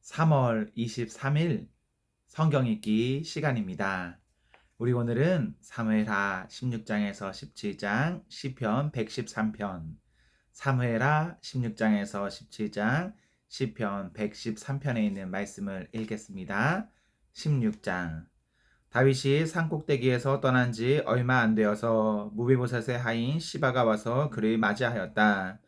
3월 23일 성경 읽기 시간입니다. 우리 오늘은 사무엘하 16장에서 17장, 시편 113편, 사무엘하 16장에서 17장, 시편 113편에 있는 말씀을 읽겠습니다. 16장. 다윗이 산꼭대기에서 떠난 지 얼마 안 되어서 무비보셋의 하인 시바가 와서 그를 맞이하였다.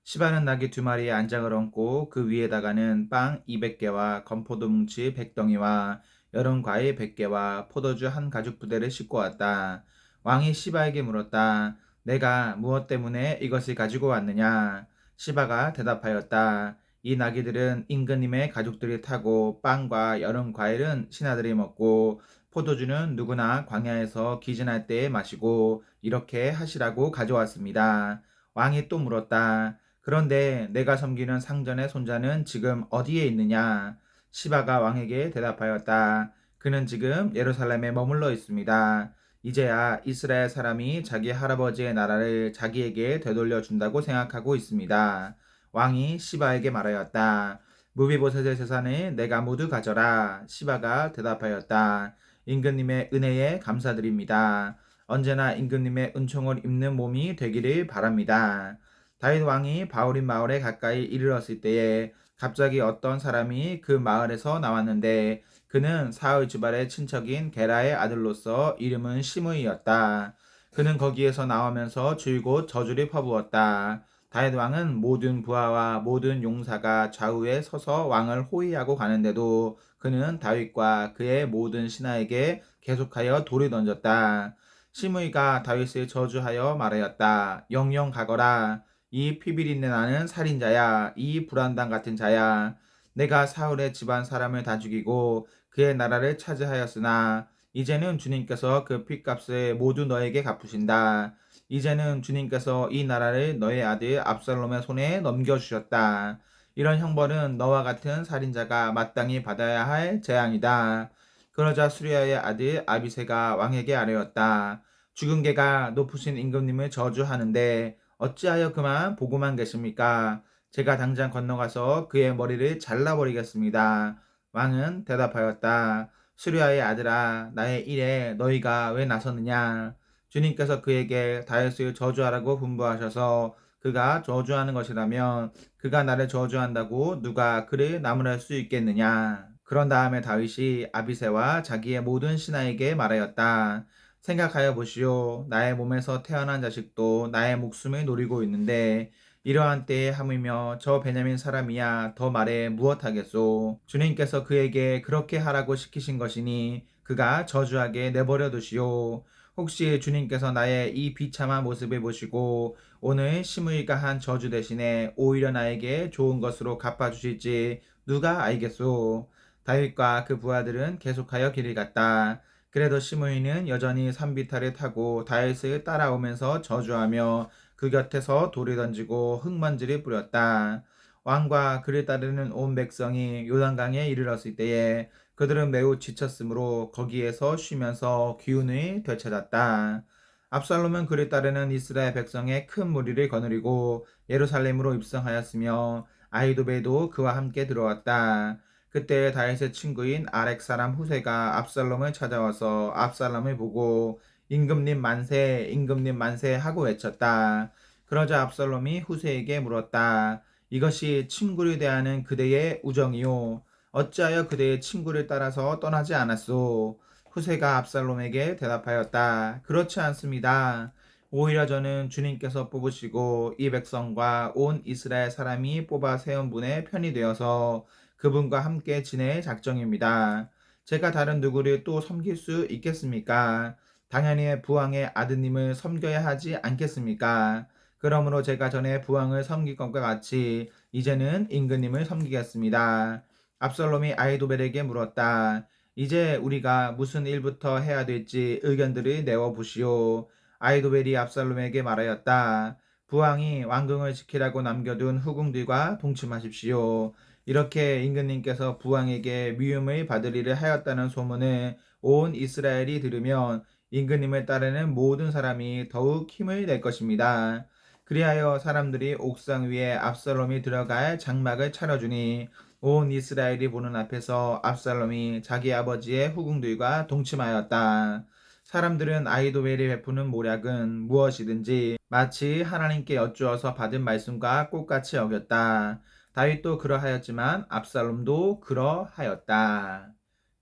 시바는 나귀 2마리에 안장을 얹고 그 위에다가는 빵 200개와 건포도 뭉치 100덩이와 여름 과일 100개와 포도주 한 가죽 부대를 싣고 왔다. 왕이 시바에게 물었다. 내가 무엇 때문에 이것을 가지고 왔느냐? 시바가 대답하였다. 이 나귀들은 임금님의 가족들이 타고 빵과 여름 과일은 신하들이 먹고 포도주는 누구나 광야에서 기진할 때에 마시고 이렇게 하시라고 가져왔습니다. 왕이 또 물었다. 그런데 내가 섬기는 상전의 손자는 지금 어디에 있느냐? 시바가 왕에게 대답하였다. 그는 지금 예루살렘에 머물러 있습니다. 이제야 이스라엘 사람이 자기 할아버지의 나라를 자기에게 되돌려 준다고 생각하고 있습니다. 왕이 시바에게 말하였다. 무비보셋의 재산을 내가 모두 가져라. 시바가 대답하였다. 임금님의 은혜에 감사드립니다. 언제나 임금님의 은총을 입는 몸이 되기를 바랍니다. 다윗 왕이 바울임 마을에 가까이 이르렀을 때에 갑자기 어떤 사람이 그 마을에서 나왔는데 그는 사울 주발의 친척인 게라의 아들로서 이름은 시므이였다. 그는 거기에서 나오면서 줄곧 저주를 퍼부었다. 다윗 왕은 모든 부하와 모든 용사가 좌우에 서서 왕을 호위하고 가는데도 그는 다윗과 그의 모든 신하에게 계속하여 돌을 던졌다. 시므이가 다윗을 저주하여 말하였다. 영영 가거라. 이 피비린내 나는 살인자야. 이 불안당 같은 자야. 내가 사울의 집안 사람을 다 죽이고 그의 나라를 차지하였으나 이제는 주님께서 그 핏값을 모두 너에게 갚으신다. 이제는 주님께서 이 나라를 너의 아들 압살롬의 손에 넘겨주셨다. 이런 형벌은 너와 같은 살인자가 마땅히 받아야 할 재앙이다. 그러자 수리아의 아들 아비새가 왕에게 아뢰었다. 죽은 개가 높으신 임금님을 저주하는데 어찌하여 그만 보고만 계십니까? 제가 당장 건너가서 그의 머리를 잘라버리겠습니다. 왕은 대답하였다. 수리아의 아들아, 나의 일에 너희가 왜 나서느냐? 주님께서 그에게 다윗을 저주하라고 분부하셔서 그가 저주하는 것이라면 그가 나를 저주한다고 누가 그를 나무랄 수 있겠느냐? 그런 다음에 다윗이 아비새와 자기의 모든 신하에게 말하였다. 생각하여 보시오. 나의 몸에서 태어난 자식도 나의 목숨을 노리고 있는데 이러한 때에 하물며 저 베냐민 사람이야 더 말해 무엇하겠소. 주님께서 그에게 그렇게 하라고 시키신 것이니 그가 저주하게 내버려 두시오. 혹시 주님께서 나의 이 비참한 모습을 보시고 오늘 시므이가 한 저주 대신에 오히려 나에게 좋은 것으로 갚아주실지 누가 알겠소. 다윗과 그 부하들은 계속하여 길을 갔다. 그래도 시므이는 여전히 산비탈을 타고 다윗을 따라오면서 저주하며 그 곁에서 돌을 던지고 흙먼지를 뿌렸다. 왕과 그를 따르는 온 백성이 요단강에 이르렀을 때에 그들은 매우 지쳤으므로 거기에서 쉬면서 기운을 되찾았다. 압살롬은 그를 따르는 이스라엘 백성의 큰 무리를 거느리고 예루살렘으로 입성하였으며 아히도베도 그와 함께 들어왔다. 그때 다윗의 친구인 아렉 사람 후세가 압살롬을 찾아와서 압살롬을 보고 임금님 만세, 임금님 만세 하고 외쳤다. 그러자 압살롬이 후세에게 물었다. 이것이 친구를 대하는 그대의 우정이요. 어찌하여 그대의 친구를 따라서 떠나지 않았소? 후세가 압살롬에게 대답하였다. 그렇지 않습니다. 오히려 저는 주님께서 뽑으시고 이 백성과 온 이스라엘 사람이 뽑아 세운 분의 편이 되어서 그분과 함께 지낼 작정입니다. 제가 다른 누구를 또 섬길 수 있겠습니까? 당연히 부왕의 아드님을 섬겨야 하지 않겠습니까? 그러므로 제가 전에 부왕을 섬길 것과 같이 이제는 임금님을 섬기겠습니다. 압살롬이 아히도벨에게 물었다. 이제 우리가 무슨 일부터 해야 될지 의견들을 내어 보시오. 아히도벨이 압살롬에게 말하였다. 부왕이 왕궁을 지키라고 남겨둔 후궁들과 동침하십시오. 이렇게 임금님께서 부왕에게 미움을 받으리를 하였다는 소문을 온 이스라엘이 들으면 임금님을 따르는 모든 사람이 더욱 힘을 낼 것입니다. 그리하여 사람들이 옥상 위에 압살롬이 들어갈 장막을 차려주니 온 이스라엘이 보는 앞에서 압살롬이 자기 아버지의 후궁들과 동침하였다. 사람들은 아히도벨이 베푸는 모략은 무엇이든지 마치 하나님께 여쭈어서 받은 말씀과 똑같이 여겼다. 다윗도 그러하였지만 압살롬도 그러하였다.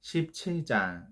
17장.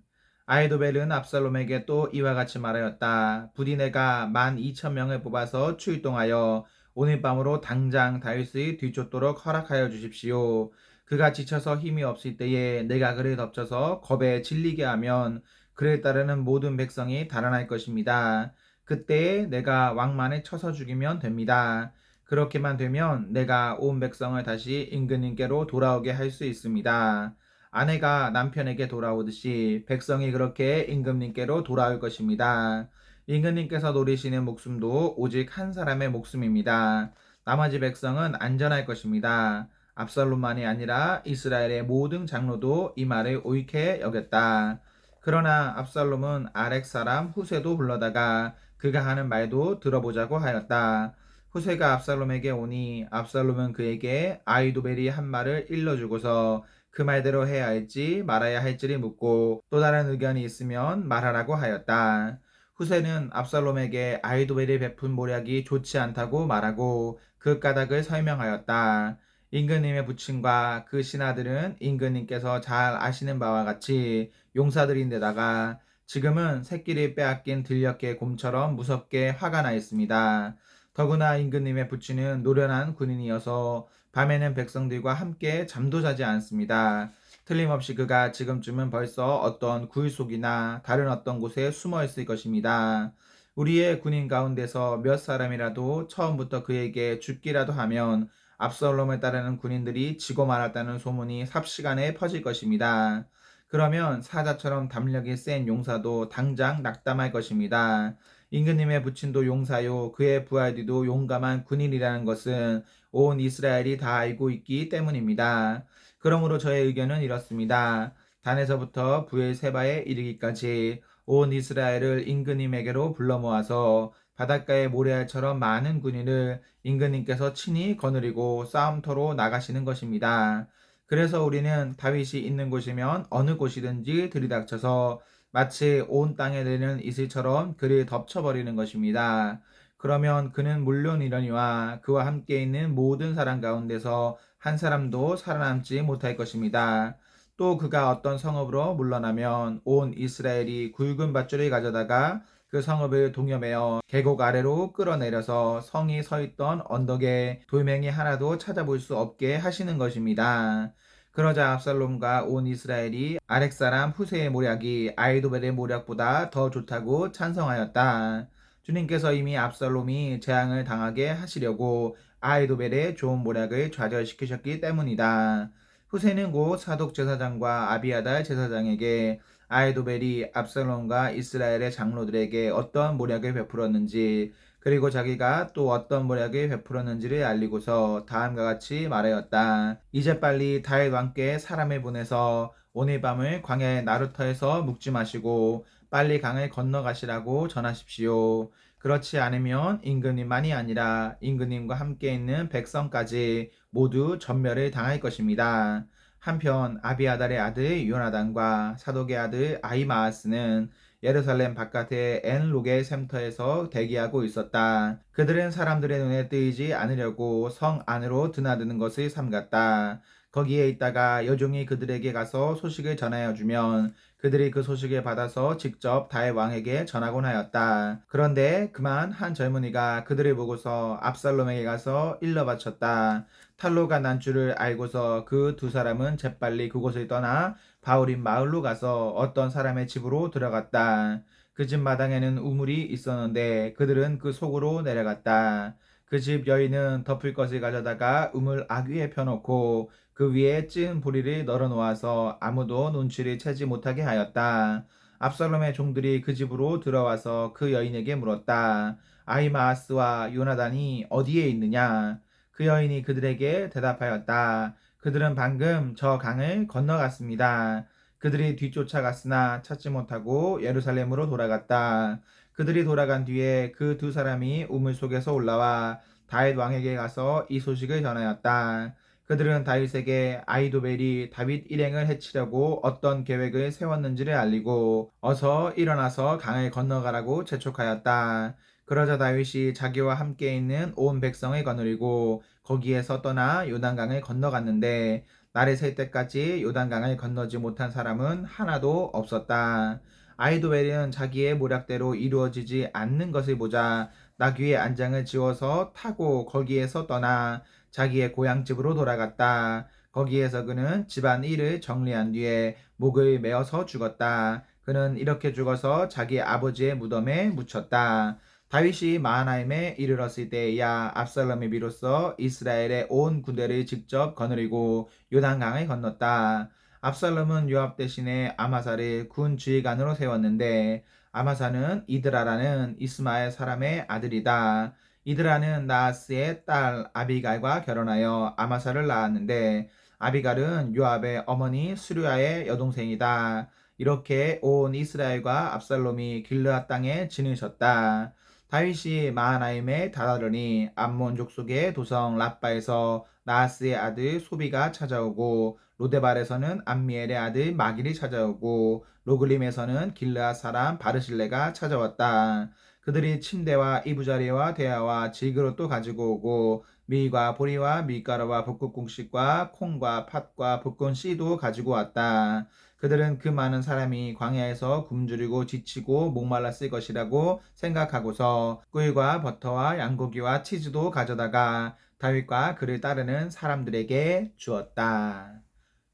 아히도벨은 압살롬에게 또 이와 같이 말하였다. 부디 내가 12,000명을 뽑아서 출동하여 오늘 밤으로 당장 다윗의 뒤쫓도록 허락하여 주십시오. 그가 지쳐서 힘이 없을 때에 내가 그를 덮쳐서 겁에 질리게 하면 그를 따르는 모든 백성이 달아날 것입니다. 그때에 내가 왕만을 쳐서 죽이면 됩니다. 그렇게만 되면 내가 온 백성을 다시 임금님께로 돌아오게 할 수 있습니다. 아내가 남편에게 돌아오듯이 백성이 그렇게 임금님께로 돌아올 것입니다. 임금님께서 노리시는 목숨도 오직 한 사람의 목숨입니다. 나머지 백성은 안전할 것입니다. 압살롬만이 아니라 이스라엘의 모든 장로도 이 말을 옳게 여겼다. 그러나 압살롬은 아렉 사람 후세도 불러다가 그가 하는 말도 들어보자고 하였다. 후세가 압살롬에게 오니 압살롬은 그에게 아히도벨이 한 말을 일러주고서 그 말대로 해야 할지 말아야 할지를 묻고 또 다른 의견이 있으면 말하라고 하였다. 후세는 압살롬에게 아히도벨이 베푼 모략이 좋지 않다고 말하고 그 까닭을 설명하였다. 임금님의 부친과 그 신하들은 임금님께서 잘 아시는 바와 같이 용사들인데다가 지금은 새끼를 빼앗긴 들녘의 곰처럼 무섭게 화가 나 있습니다. 더구나 임금님의 부친은 노련한 군인이어서 밤에는 백성들과 함께 잠도 자지 않습니다. 틀림없이 그가 지금쯤은 벌써 어떤 굴 속이나 다른 어떤 곳에 숨어 있을 것입니다. 우리의 군인 가운데서 몇 사람이라도 처음부터 그에게 죽기라도 하면 압살롬을 따르는 군인들이 지고 말았다는 소문이 삽시간에 퍼질 것입니다. 그러면 사자처럼 담력이 센 용사도 당장 낙담할 것입니다. 임금님의 부친도 용사요 그의 부하들도 용감한 군인이라는 것은 온 이스라엘이 다 알고 있기 때문입니다. 그러므로 저의 의견은 이렇습니다. 단에서부터 부엘세바에 이르기까지 온 이스라엘을 임금님에게로 불러 모아서 바닷가의 모래알처럼 많은 군인을 임금님께서 친히 거느리고 싸움터로 나가시는 것입니다. 그래서 우리는 다윗이 있는 곳이면 어느 곳이든지 들이닥쳐서 마치 온 땅에 내리는 이슬처럼 그를 덮쳐버리는 것입니다. 그러면 그는 물론이러니와 그와 함께 있는 모든 사람 가운데서 한 사람도 살아남지 못할 것입니다. 또 그가 어떤 성읍으로 물러나면 온 이스라엘이 굵은 밧줄을 가져다가 그 성읍을 동여매어 계곡 아래로 끌어내려서 성이 서 있던 언덕에 돌멩이 하나도 찾아볼 수 없게 하시는 것입니다. 그러자 압살롬과 온 이스라엘이 아렉 사람 후세의 모략이 아히도벨의 모략보다 더 좋다고 찬성하였다. 주님께서 이미 압살롬이 재앙을 당하게 하시려고 아히도벨의 좋은 모략을 좌절시키셨기 때문이다. 후세는 곧 사독 제사장과 아비아달 제사장에게 아히도벨이 압살롬과 이스라엘의 장로들에게 어떤 모략을 베풀었는지 그리고 자기가 또 어떤 모략을 베풀었는지를 알리고서 다음과 같이 말하였다. 이제 빨리 다윗 왕께 사람을 보내서 오늘 밤을 광야의 나루터에서 묵지 마시고 빨리 강을 건너가시라고 전하십시오. 그렇지 않으면 임금님만이 아니라 임금님과 함께 있는 백성까지 모두 전멸을 당할 것입니다. 한편 아비아달의 아들 요나단과 사독의 아들 아히마아스는 예루살렘 바깥의 엔로겔 샘터에서 대기하고 있었다. 그들은 사람들의 눈에 띄지 않으려고 성 안으로 드나드는 것을 삼갔다. 거기에 있다가 여종이 그들에게 가서 소식을 전하여 주면 그들이 그 소식을 받아서 직접 다윗 왕에게 전하곤 하였다. 그런데 그만 한 젊은이가 그들을 보고서 압살롬에게 가서 일러 바쳤다. 탈로가 난 줄을 알고서 그 두 사람은 재빨리 그곳을 떠나 바울인 마을로 가서 어떤 사람의 집으로 들어갔다. 그 집 마당에는 우물이 있었는데 그들은 그 속으로 내려갔다. 그 집 여인은 덮을 것을 가져다가 우물 아귀에 펴놓고 그 위에 찐 보리를 널어 놓아서 아무도 눈치를 채지 못하게 하였다. 압살롬의 종들이 그 집으로 들어와서 그 여인에게 물었다. 아히마아스와 요나단이 어디에 있느냐? 그 여인이 그들에게 대답하였다. 그들은 방금 저 강을 건너갔습니다. 그들이 뒤쫓아갔으나 찾지 못하고 예루살렘으로 돌아갔다. 그들이 돌아간 뒤에 그 두 사람이 우물 속에서 올라와 다윗 왕에게 가서 이 소식을 전하였다. 그들은 다윗에게 아히도벨이 다윗 일행을 해치려고 어떤 계획을 세웠는지를 알리고 어서 일어나서 강을 건너가라고 재촉하였다. 그러자 다윗이 자기와 함께 있는 온 백성을 거느리고 거기에서 떠나 요단강을 건너갔는데 날이 셀 때까지 요단강을 건너지 못한 사람은 하나도 없었다. 아히도벨은 자기의 모략대로 이루어지지 않는 것을 보자 나귀의 안장을 지워서 타고 거기에서 떠나 자기의 고향집으로 돌아갔다. 거기에서 그는 집안 일을 정리한 뒤에 목을 메어서 죽었다. 그는 이렇게 죽어서 자기 아버지의 무덤에 묻혔다. 다윗이 마하나임에 이르렀을 때야 압살롬이 비로소 이스라엘의 온 군대를 직접 거느리고 요단강을 건넜다. 압살롬은 요압 대신에 아마사를 군 지휘관으로 세웠는데 아마사는 이드라라는 이스마엘 사람의 아들이다. 이드라는 나하스의 딸 아비갈과 결혼하여 아마사를 낳았는데 아비갈은 요압의 어머니 수르야의 여동생이다. 이렇게 온 이스라엘과 압살롬이 길르앗 땅에 지내셨다. 다윗이 마하나임에 다다르니 암몬 족속의 도성 라빠에서 나하스의 아들 소비가 찾아오고 로데발에서는 암미엘의 아들 마길이 찾아오고 로글림에서는 길르앗 사람 바르실레가 찾아왔다. 그들이 침대와 이부자리와 대야와 질그릇도 가지고 오고 밀과 보리와 밀가루와 북극공식과 콩과 팥과 볶은 씨도 가지고 왔다. 그들은 그 많은 사람이 광야에서 굶주리고 지치고 목말랐을 것이라고 생각하고서 꿀과 버터와 양고기와 치즈도 가져다가 다윗과 그를 따르는 사람들에게 주었다.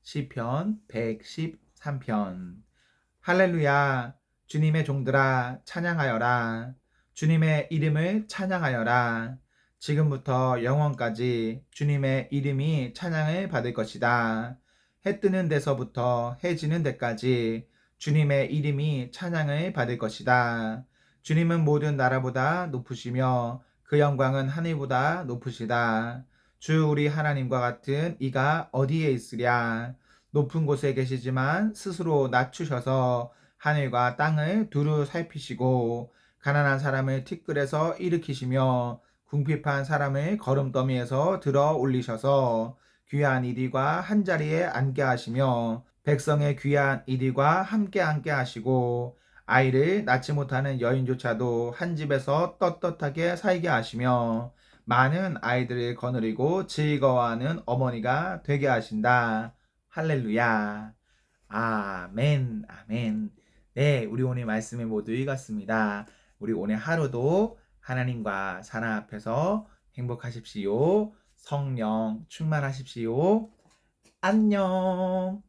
시편 113편. 할렐루야. 주님의 종들아 찬양하여라. 주님의 이름을 찬양하여라. 지금부터 영원까지 주님의 이름이 찬양을 받을 것이다. 해 뜨는 데서부터 해 지는 데까지 주님의 이름이 찬양을 받을 것이다. 주님은 모든 나라보다 높으시며 그 영광은 하늘보다 높으시다. 주 우리 하나님과 같은 이가 어디에 있으랴. 높은 곳에 계시지만 스스로 낮추셔서 하늘과 땅을 두루 살피시고 가난한 사람을 티끌에서 일으키시며 궁핍한 사람을 거름더미에서 들어 올리셔서 귀한 이들과 한자리에 앉게 하시며 백성의 귀한 이들과 함께 앉게 하시고 아이를 낳지 못하는 여인조차도 한 집에서 떳떳하게 살게 하시며 많은 아이들을 거느리고 즐거워하는 어머니가 되게 하신다. 할렐루야. 아멘, 아멘. 네, 우리 오늘 말씀을 모두 읽었습니다. 우리 오늘 하루도 하나님과 사랑 앞에서 행복하십시오. 성령 충만하십시오. 안녕.